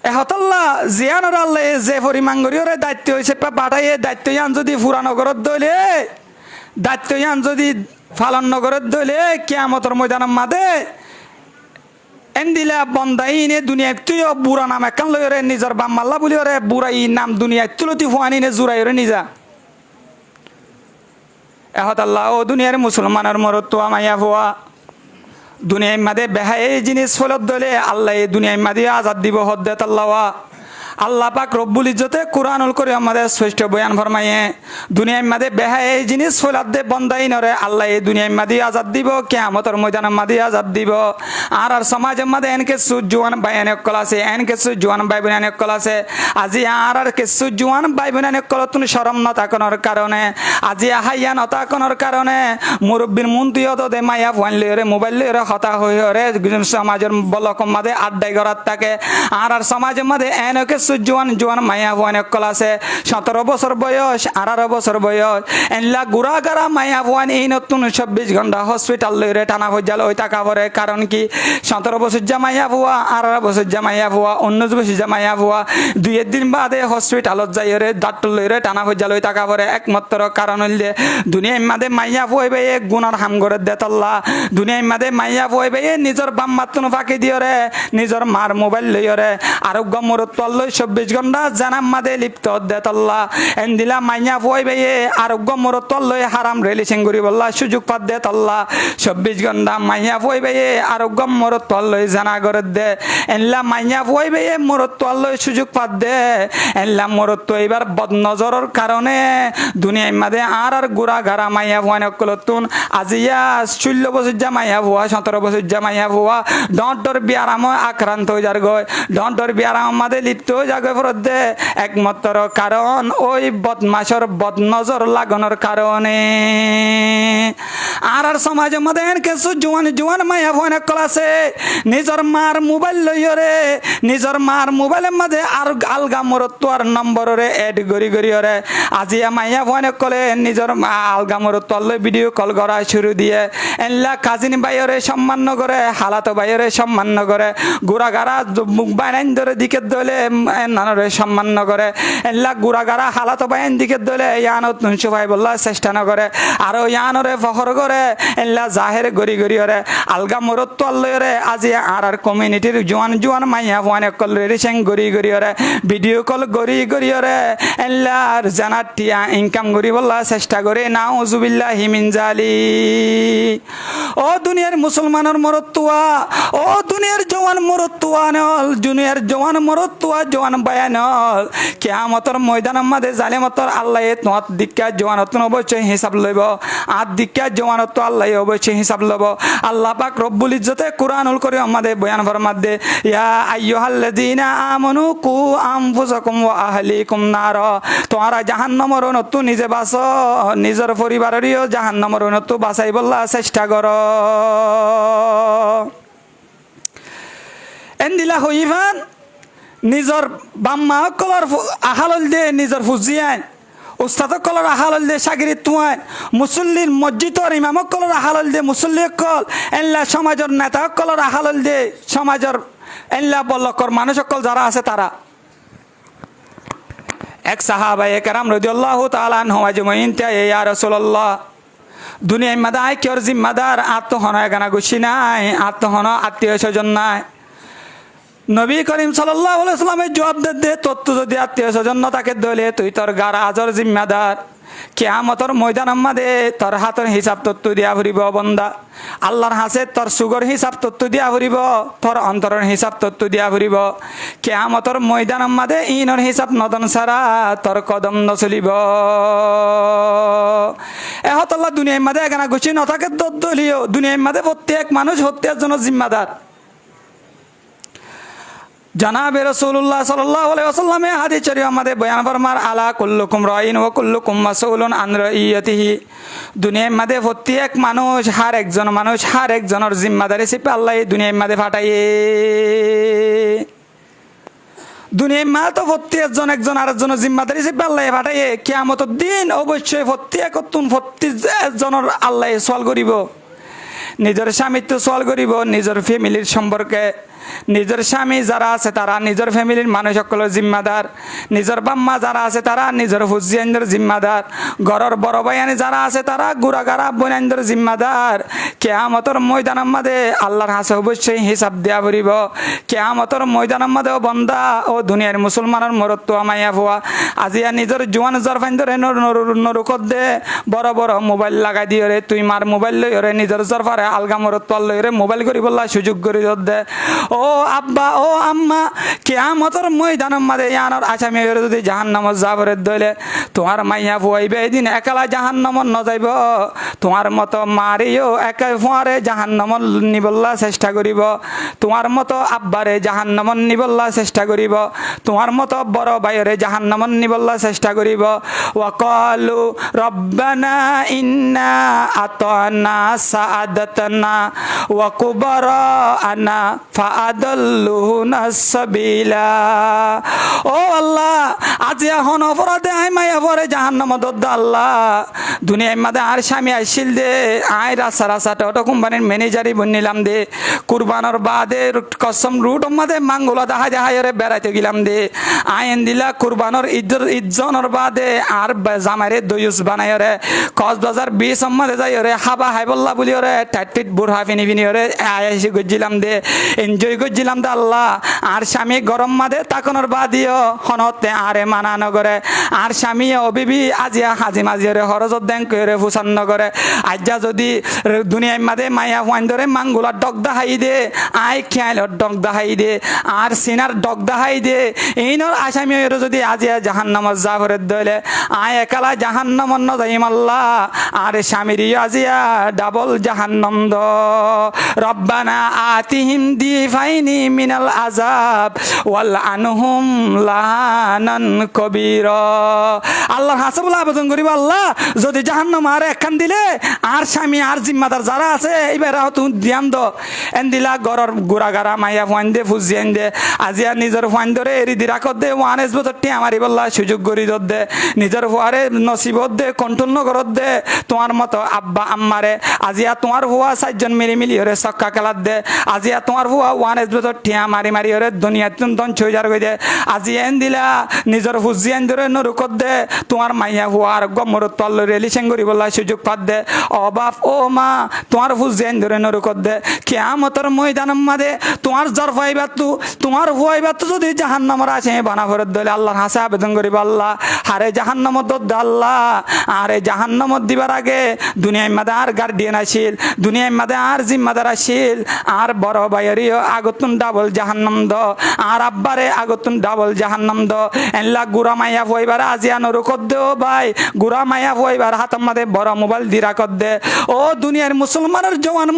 Speaker 1: এহতাল্লাহ জিয়ানোর আল্লাহ যে পরিমাণ করিওরে দায়িত্ব হয়েছে পাঠাইয়ে দায়িত্ব ইয়ান যদি ফুরানগরত দইলে দায়িত্ব ইয়ান যদি পালন নগরত দইলে কিয়ামতের ময়দানের মাঝে এনদিলা বন্দাইনে দুনিয়ায় তুইও বুড়া নাম একান লইরে নিজের বাম্মাল্লা বলি ওরে বুড়াই নাম দুনিয়ায় তুলতি ফুয়ানি নে জুড়াই ওরে নিজা এহতাল্লাহ ও দুনিয়ার মুসলমানের মরত্ব আমাইয়া ভুয়া দুনিয়ায় মাদে বেহাই জিনিস ফলত দলে আল্লাহ এই দুনিয়ায় মাদে আজাদ দিব হদ্দেত আল্লাহ আল্লাহ পাক রব্বুল ইজ্জতে কুরআনুল করে আমাদের শ্রেষ্ঠ বয়ান ফরমাইয়ে দুনিয়ায় মাদে বেহাই জিনিস ফলত দে বন্দাই নরে আল্লাহ এই দুনিয়ায় মাদে আজাদ দিব কিয়ামতের ময়দানে মাদে আজাদ দিব আর সমাজের মাদে এনকে সুজওয়ান বায়ানে কল আছে এনকে সুজওয়ান ভাই বোনে কল আছে আজি আর কে সুজওয়ান ভাই বোনে কল তুন শরম না তাকনের কারণে আজি হাইয়া না তাকনের কারণে মুরব্বির মুন্তিও তো দে মায়া ফোন লইরে মোবাইল লইরে হতা হইরে সমাজের বলকম মাদে আড্ডাই গরাত থাকে আর সমাজের মাদে এনকে জোয়ান জোয়ান মায়া অনেক কল আছে 17 বছর বয়স 18 বছর বয়স এনলা গুড়াগাড়া মায়া ভুয়ান এই নতুন 24 ঘন্টা হসপিটাল লইরে টানা ভজাল ওই টাকা ভরে কারণ কি 17 বছর জামাইয়া ভুয়া 18 বছর জামাইয়া ভুয়া 19 বছর জামাইয়া ভুয়া 2 দিন বাদে হসপিটালত যাই রে ডাক্তার লইরে টানা ভজাল ওই টাকা ভরে একমাত্র কারণ হইলে দুনিয়ার মাঝে মাইয়া ভুয়াইবে গুনার হাম করে দেতাল্লাহ দুনিয়ার মাঝে মাইয়া ভুয়াইবে নিজের বাম মাতুন ফাঁকি দিয়রে নিজের মার মোবাইল লইরে আরোগ্য মরত্ব লই 24 ঘন্টা জানাম মাদে লিপ্ত দেতাল্লাহ এন্দিলা মাইয়া ভুয়াইবে আরোগ্য মরত্ব লই হারাম রিলেশন করি বললা সুযোগ পাত দেতাল্লাহ 24 ঘন্টা মাইয়া ভুয়াইবে আরোগ্য মরত্ব লই জানা করে দে এনলা মাইয়া ভুয়াইবে মরত্ব লই সুযোগ পাত দে এনলা মরত্ব এবার বদনজরের কারণে দুনিয়ার মাঝে আর গুড়া গাড়া মাইয়া ভুয়া নকলতুন আজিয়া 16 বছর জামাইয়া ভুয়া 17 বছর জামাইয়া ভুয়া ডর বিয়ারাম আক্রান্ত হয়ে যার গয় ডর বিয়ারাম মাঝে লিপ্ত হয়ে যাগে ফরত দে একমাত্র কারণ ওই বদমাশর বদনজর লাগানোর কারণে আর সমাজের মধ্যে কিছু জোয়ান জোয়ান মাইয়া ভুয়া নকল আছে নিজের মার মোবাইল লইরে নিজের মার মোবাইলের মধ্যে আর আলগা মরত্ব আর নম্বরে এড গড়ি গড়ি ওরে আজি মাইয়া ভুয়া নকলে নিজের আলগা মরত্ব লই ভিডিও কল করা শুরু দিয়ে এনলা কাজিন বাইরে সম্মান করে হালাত বাইরে সম্মান করে গুড়াগাড়া মুখ বাইন ধরে দিকে দলে নানরে সম্মান করে এনলা গুড়াগাড়া হালাত বাইন দিকে দলে ইয়ানত নুনসু ভাই বললা চেষ্টা নকরে আর ইয়ানরে ফখর করে এনলা জাহের গড়ি গড়ি ওরে আলগা মরত্ব লইরে আজি আর কমিউনিটির জোয়ান জোয়ান মাইয়া ভুয়া নকল রিসেং গড়ি গড়ি ওরে ভিডিও কল গড়ি গড়ি ওরে এনলার জানাটিয়া ইনকাম করি বললা চেষ্টা করে নাউজুবিল্লাহি মিন জালিক ও দুনিয়ার মুসলমানের মরত্তুয়া ও দুনিয়ার জওয়ান মরত্তুয়া নল দুনিয়ার জওয়ান মরত্তুয়া জওয়ান বায়ানল কিয়ামতের ময়দানের মাঝে জালিমতর আল্লাহ তোমার দিক্কা জওয়ানতন অবশ্যই হিসাব লইব আর দিক্কা জওয়ান কিয়ামত তো আল্লাহ অবশ্যই হিসাব লব। আল্লাহ পাক রব্বুল ইজ্জতে কুরআনুল কারীম আমাদের বয়ান ফরমাদ্দে ইয়া আইয়ুহাল্লাযীনা আমানু কু আনফুসাকুম ওয়া আহলিকুম নার, তোমরা জাহান্নামের নতু নিজে বাঁচো, নিজের পরিবারেরও জাহান্নামের নতু বাঁচাই বললা চেষ্টা করো। এন্দিলা হইফান নিজর বাম্মা কলর আহালল দে নিজর ফুজিয়ান, উস্তাদ কলর আহালল দে সাগিরি তুয়ান, মুসল্লির মসজিদর ইমামক কলর আহালল দে মুসল্লি কল, এল্লা সমাজের নেতা কলর আহালল দে সমাজের এল্লা বল্লকর মানুষ কল যারা আছে তারা। এক সাহাবায়ে কেরাম রাদিয়াল্লাহু তাআলা আনহু আজমাইন তে ইয়া রাসূলুল্লাহ দুনিয়ায় মাদায় কিয়র জিম্মাদার আত্মহন এগানা গুছি নাই, আত্মহন আত্মীয় স্বজন নাই। নবী করিম সাল্লাল্লাহু আলাইহি ওয়াসাল্লামের জবাব দে তোর তো যদি আত্মীয় স্বজন তাকে দলে তুই তোর গারা আজর জিম্মাদার। কিয়ামতর ময়দান আমাদে তোর হাতের হিসাব তত্ত্ব দিয়া ফুরিব বন্দা, আল্লাহর হাসে তোর সুগর হিসাব তত্ত্ব দিয়া ফুরিব, তোর অন্তরের হিসাব তত্ত্ব দিয়া ফুরিব। কিয়ামতর ময়দান আমাদে ইনর হিসাব নদন সারা তোর কদম নচলিব। এহতল্লা দুনিয়ার মাঝে এখানে গুছি নথাকে দলিও, দুনিয়ার মাঝে প্রত্যেক মানুষ প্রত্যেক জন জিম্মাদার। জনাবে রাসূলুল্লাহ সাল্লাল্লাহু আলাইহি ওয়াসাল্লামে হাদিস শরীফ আমাদের বয়ান ফরমার আলা কুল্লুকুম রাইন ওয়া কুল্লুকুম মাসউলুন আন রাইয়াতিহি, দুনিয়ার মাঝে প্রত্যেক মানুষ হার একজনের জিম্মাদারি সিপে আল্লাহ দুনিয়ার মাঝে ফাটাইয়ে। দুনিয়ার মা তো প্রত্যেক একজন আরেকজনের জিম্মাদারি সিপে আল্লাহ ফাটাইয়ে। কিয়ামতের দিন অবশ্যই প্রত্যেক জনের আল্লাহ সওয়াল করিব, নিজের স্বামীত্ব সওয়াল করিব, নিজের ফ্যামিলির সম্পর্কে। নিজের স্বামী যারা আছে তারা নিজের ফ্যামিলির মানুষ সকলের জিম্মাদার, নিজের বাম্মা যারা আছে তারা নিজের হুজিয়ানদের জিম্মাদার, ঘরের বড় ভাইয়ানি যারা আছে তারা গুড়াগারা বোনাইনদের জিম্মাদার। কিয়ামতের ময়দানের মাঝে আল্লাহর হাসে অবশ্যই হিসাব দেয়া পড়িব। কিয়ামতের ময়দানের মাঝে ও বন্দা ও দুনিয়ার মুসলমানের মরত্ব আমাইয়া ভুয়া আজিয়া নিজের জোয়ান জরফাইন্দরে নরুকত দে বড় বড় মোবাইল লাগাই দিয়ে রে তুই মার মোবাইল লই রে নিজের জরফারে আলগা মরত্ব লই রে মোবাইল করি বললা সুযোগ করি দে। ও আব্বা ও আম্মা কিয়ামতের ময়দানের মাঝে ইয়ানোর আসামি হয়ে যদি জাহান্নামত যাবরের দইলে তোমার মাইয়া ফুয়াইবে এদিন একালা জাহান্নামত ন যাইব, তোমার মতো মারিও একা ফুয়ারে জাহান্নামত নিবল্লা চেষ্টা করিব, তোমার মতো আব্বারে জাহান্নামত নিবল্লা চেষ্টা করিব, তোমার মতো বড় ভাইরে জাহান্নামত নিবল্লা চেষ্টা করিব। ওয়াকালু রব্বানা ইন্না আতানা সাআদাতানা ওয়া কুবারানা ফাআদাল্লুনা সাবিলা। ও আল্লাহ আজ এখন অপরাধে আই মাইয়া পরে জাহান্নামত দদ্দা আল্লাহ দুনিয়ার মাঝে আর স্বামী আইছিল দে আই রাস্তা অটো কোম্পানির ম্যানেজারই বনিলাম দে কুরবানোর বাদে কসম রুট মাঝে মাঙ্গলা দেখা রে বেড়াইতে গেলাম দে আইন দিলা কুরবানোর ইজ্জনের বাদে আর জামাইরে দয়ুস বানাই রে কক্সবাজার বিচ মাঝে যাই রে হাবা হাইবল্লা বলি রে টাইট বুড়া ফিনি রে আইসি গজিলাম দে এনজয় করছিলাম দে আল্লাহ। আর স্বামী গরম মাদে তাকনের বাদিও হনতে আরে মানা নগরে আর স্বামী অবিবি আজিয়া হাজি মাজিরে হরজত দেন করে ফুসান নগরে আজ্জা যদি দুনিয়ার মাদে মাইয়া ফুয়ান ধরে মাঙ্গুলার ডক দাহাই দে আই খেয়ালর ডক দাহাই দে আর সিনার ডক দাহাই দে এইনর আসামি যদি আজিয়া জাহান্নামত যাবরের দইলে আই একালা জাহান্নামত ন যাইম আল্লাহ আর স্বামীর আজিয়া ডাবল জাহান্নাম দ। রব্বানা আতিহিম দিফাইনি মিনাল আযাব ওয়াল আনহুম লানান কবীরা। আল্লাহর হাসে বলে আবেদন করিব আল্লাহ যদি জাহান্নাম আর একখান দিলে আর স্বামী আর জিম্মাদার যারা আছে এইবার তুমি ধ্যান দ এন দিলা গরর গুড়াগারা মাইয়া ফুয়ান দে ফুজিয়ান দে আজিয়া নিজের ফুয়ান ধরে এরি দি রাখত দে ওয়ান এস বছরটি আমারই বললা সুযোগ করি দে নিজের ফুয়ারে নসিবত দে কন্ট্রোল নগরত দে তোমার মতো আব্বা আম্মারে আজিয়া তোমার ফুয়া 4 জন মিলি হরে চক্কা খেলাত দে আজিয়া তোমার ফুয়া ওয়ান এস বছর টিয়া মারি হরে দুনিয়া দন ছয় যার গই দে আজি এন দিলা নিজের ফুজিয়ান ধরে নরুকত দে তোমার মাইয়া ফুয়ার গমরত তল রেলি সেঙ্গুরি বললা সুযোগ পাত দে ও বাপ ও মা তোমার ফুজিয়ান ধরে নরুকত দে কিয়ামতের ময়দানের মাঝে তোমার জর ফাইবার তু তোমার ফুয়াইবার তো যদি জাহান্নামের আছে বানা ভরত দলে আল্লাহর হাসে আবেদন করিব আল্লাহ হারে জাহান্নামত দদ্দা আল্লাহ আরে জাহান্নামত দিবার আগে দুনিয়ার মাঝে আর গার্ডিয়ান আসিল দুনিয়ার মাঝে আর জিম্মাদার আসিল আর বড় ভাইয়েরও আগতুন ডাবল জাহান্নাম দ দ আর আব্বারে আগতুন ডাবল জাহান্নাম দ এল্লা গুড়া মাইয়া হইবার আজিয়া নরকত দে ও ভাই গুড়া মাইয়া হইবার হাতাম মাদে বড় মোবাইল দিরা কর দে ও দুনিয়ার মুসলমানের জওয়ান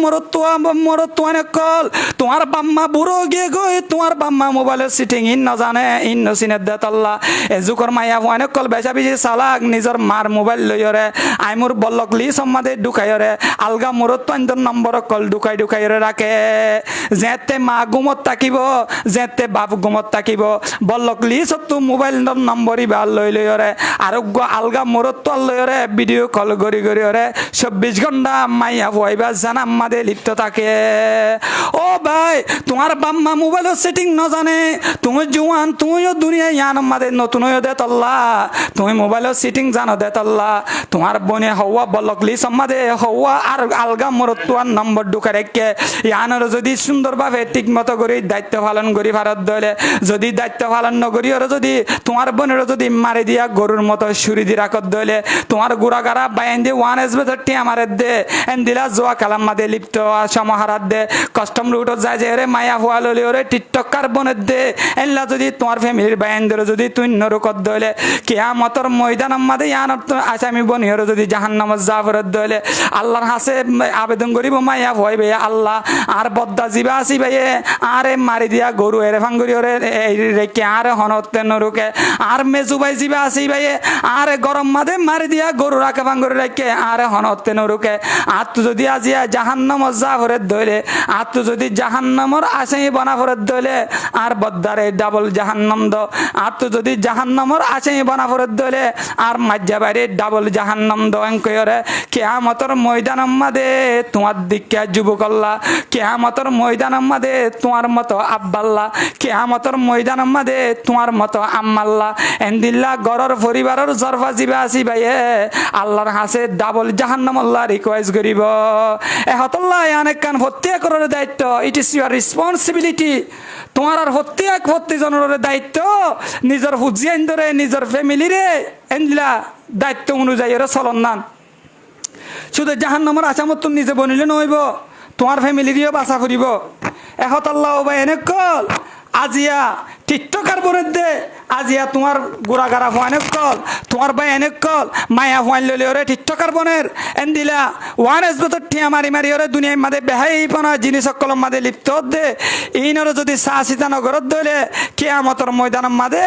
Speaker 1: মরতুয়ানে কল তোমার বাম্মা বুড়ো গিয়ে গই তোমার বাম্মা মোবাইলের সিটিং ইন না জানে ইন নসিনের দে তল্লা এজুকর মাইয়া হইনে কল বেচা বেশি চালাক নিজের মার মোবাইল লইরে আই মোর বল্লক লি সম্মাদে ঢুকাইরে আলগা মরতুয়ান নম্বর কল ঢুকাই রাখে যেতে মা গুমত থাকিব যেতে বাপ গুমত থাকিব বল্লক লি সত্তু মোবাইল নম্বরই ভাল লইরে আরোগ্য আলগা মরত্ব লইরে ভিডিও কল গড়ি রে 24 ঘন্টা মাইয়া হইবা জানা আমাদে লিপ্ত থাকে ও ভাই তোমার বাম্মা মোবাইলের সেটিং ন জানে তুমি জোয়ান তুমিও দুনিয়া ইয়ান আমাদে নতুন হয়ে দে তল্লা তুমি মোবাইলের সেটিং জানো দে তল্লা তোমার বনে হওয়া বল্লক লি সম্মাদে হওয়া আর আলগা মরত্বান নম্বর ঢুকা রেখে ইয়ানোর যদি সুন্দরভাবে ঠিক মতো করে দায়িত্ব পালন করি ভারত দলে যদি দায়িত্ব পালন নকরি ওরা যদি তোমার বোনের যদি মারি দিয়া গরুর মতো সুরি দি রাখত দলে তোমার গুড়া গাড়া বাইন দিয়ে ওয়ান এসবে ধরটি আমার দে এন দিলা জোয়া কালাম মাদে লিপ্ত সমাহারাত দে কষ্টম রুটত যায় যে রে মায়া হুয়া ললি ওরে টিকটকার বনের দে এনলা যদি তোমার ফ্যামিলির বাইন ধরে যদি তুই নরকত দলে কিয়ামতর ময়দান মাদে ইয়ান আসামি বনিয়র যদি জাহান্নামত জাফরত দলে আল্লাহর হাসে আবেদন করিব মাইয়া ভয় বে আল্লাহ আর বদ্দা জিবা আসি ভাইয়ে আরে মারি দিয়া গরু এরে ভাঙ্গুরি ওরে রেখে আরে হনতে নরুকে আর মেজু ভাই জিবা আসি ভাইয়ে আরে গরম মাদে মারি দিয়া গরু রাখে ভাঙ্গুরি রেখে আরে হনতে নরুকে আর তো যদি আজিয়া জাহান্নামত জাফরত দলে আর তো যদি জাহান্নামর আসামি বনা ফরত দলে আর বদ্দারে ডাবল জাহান্নাম দ আর তো যদি জাহান্নামর আসামি বনা ফরত দলে আর মাজ্জা বাইরে ডাবল জাহান্নাম দ অঙ্করে কিয়ামতর ময়দান মাদে তোমার দিকে যুবকল্লা কিয়ামতর ময়দান মাদে তোমার মতো আব্বাল্লা কিয়ামতর ময়দান মাদে তোমার মতো আম্মাল্লা এন্দিল্লা গরর পরিবারের জরফা জিবা আসি ভাইয়ে আল্লাহর হাসে ডাবল জাহান্নাম আল্লাহ রিকোয়েস্ট করিব এহতল্লা অনেক কান হত্যা করার দায়িত্ব ইট ইজ ইউর রেসপন্সিবিলিটি তোমার আর প্রত্যেকজনের দায়িত্ব নিজের হুজিয়ান ধরে নিজের ফ্যামিলিরে এন্দিলা দায়িত্ব অনুযায়ী ওরা চলন না শুধু জাহান্নামের আসামত তুমি নিজে বনিলে নইব তোমার ফ্যামিলিরও বাঁচা ফুরিব এহত আল্লাহ ভাই এনে কল আজিয়া টিকটকার বনের দে আজিয়া তোমার গোড়া গাড়া হওয়ানে কল তোমার ভাই এনে কল মায়া হওয়ান ললে ওরে টিকটকার বনের এন দিলা ওয়ান এস বছর ঠিয়া মারি ওরে দুনিয়ার মাদে বেহাই পনা জিনিস কলম মাদে লিপ্ত দে ইনরে যদি চা সীতা নগরত দলে কিয়ামতর ময়দানের মাদে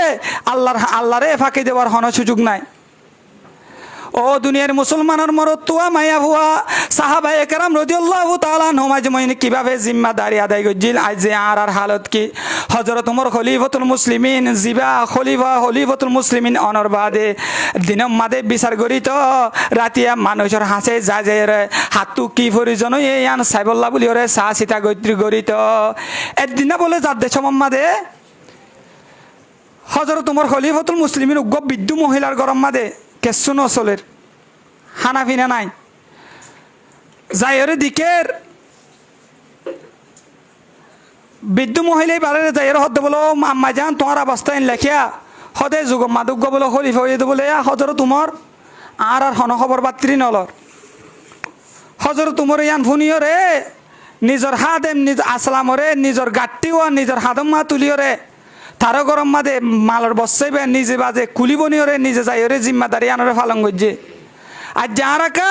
Speaker 1: আল্লাহরে ফাঁকি দেওয়ার হন সুযোগ নাই ও দুনিয়ার মুসলমানের মরতুয়া মায়া হুয়া সাহাবায়ে কেরাম রাদিয়াল্লাহু তাআলা নমাজ মইনি কিভাবে জিম্মাদারি আদায় করছিল আজ আর হালত কি হযরত ওমর খলিফাতুল মুসলিমিন জিবা খলিফাতুল মুসলিমিন অনর বাদে দিনম মাদে বিচার করি তো রাতিয়া মানুষের হাসে যায় হাতু কি প্রয়োজন এই আন সাইবুল্লাহ বলি ওরে সা সীতা গৈত্রী করি তো একদিন বলে যার দেশ মাদে হযরত ওমর খলিফাতুল মুসলিমিন উগ্র বিদ্যু মহিলার গরম মাদে কেসু নচলের খানা পিনা নাই যাইরে দিকের বিদ্যু মহিলাই বারে যাইরে হদ বলো আম্মা যান তোমার অবস্থা লেখিয়া সদে যুগ মাদুগ্য বলো খলিফা হয়ে বলে হজর তোমার আর হন খবর বাত্রি নলর হজর তোমার ইয়ান ফুনিয়রে নিজের হাদেম নিজ আসলামরে নিজের গাট্টিও নিজের হাদম মা তুলিয়রে তারও গরম মাদে মালর বসাইবে নিজে বাজে কুলিবনি ওরে নিজে যাই ওরে জিম্মাদারি আনরে ফালন করছে আর যারা কা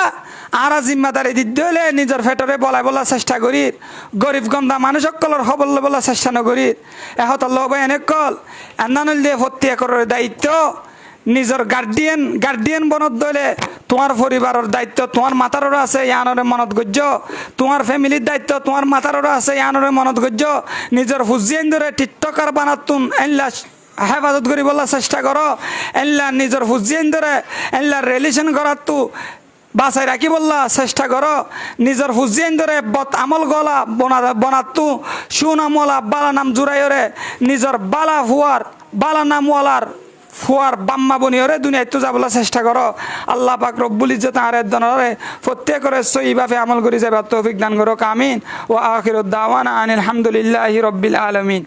Speaker 1: আরা জিম্মাদারি দিতে হলে নিজের ফেটরে বলাই বলার চেষ্টা করি গরিব গন্দা মানুষ সকলের হবল বলার চেষ্টা নকরি এহত লব এনে কল এনানল দিয়ে ভর্তি করার দায়িত্ব নিজের গার্ডিয়ান বনত দলে তোমার পরিবারের দায়িত্ব তোমার মাতারও আছে ইয়ানরে মনত গজ্য তোমার ফ্যামিলির দায়িত্ব তোমার মাতারও আছে ইয়ানরে মনত গজ্য নিজের হুজিয়ান ধরে টিকটকার বানাতুন এনলা হেফাজত করি বলার চেষ্টা করো এনলা নিজের হুজিয়ান ধরে এনলা রিলেশন করার তো বাসায় রাখি বললা চেষ্টা করো নিজের হুজিয়ান ধরে বত আমল গলা বনাতু সুনামওয়ালা বালা নাম জুড়াইরে নিজের বালা হুয়ার বালা নামওয়ালার ফুয়ার বাম্মা বনিয়রে দুনিয়ায় তো যাবলা চেষ্টা করো আল্লাহ পাক রব্বুল ইজ্জত আর দনরে প্রত্যেকরে সহিভাবে আমল করে যাবে তৌফিক দান করো আমিন ওয়া আখিরুদ দাওয়ানা আনিল হামদুলিল্লাহি রাব্বিল আলামিন।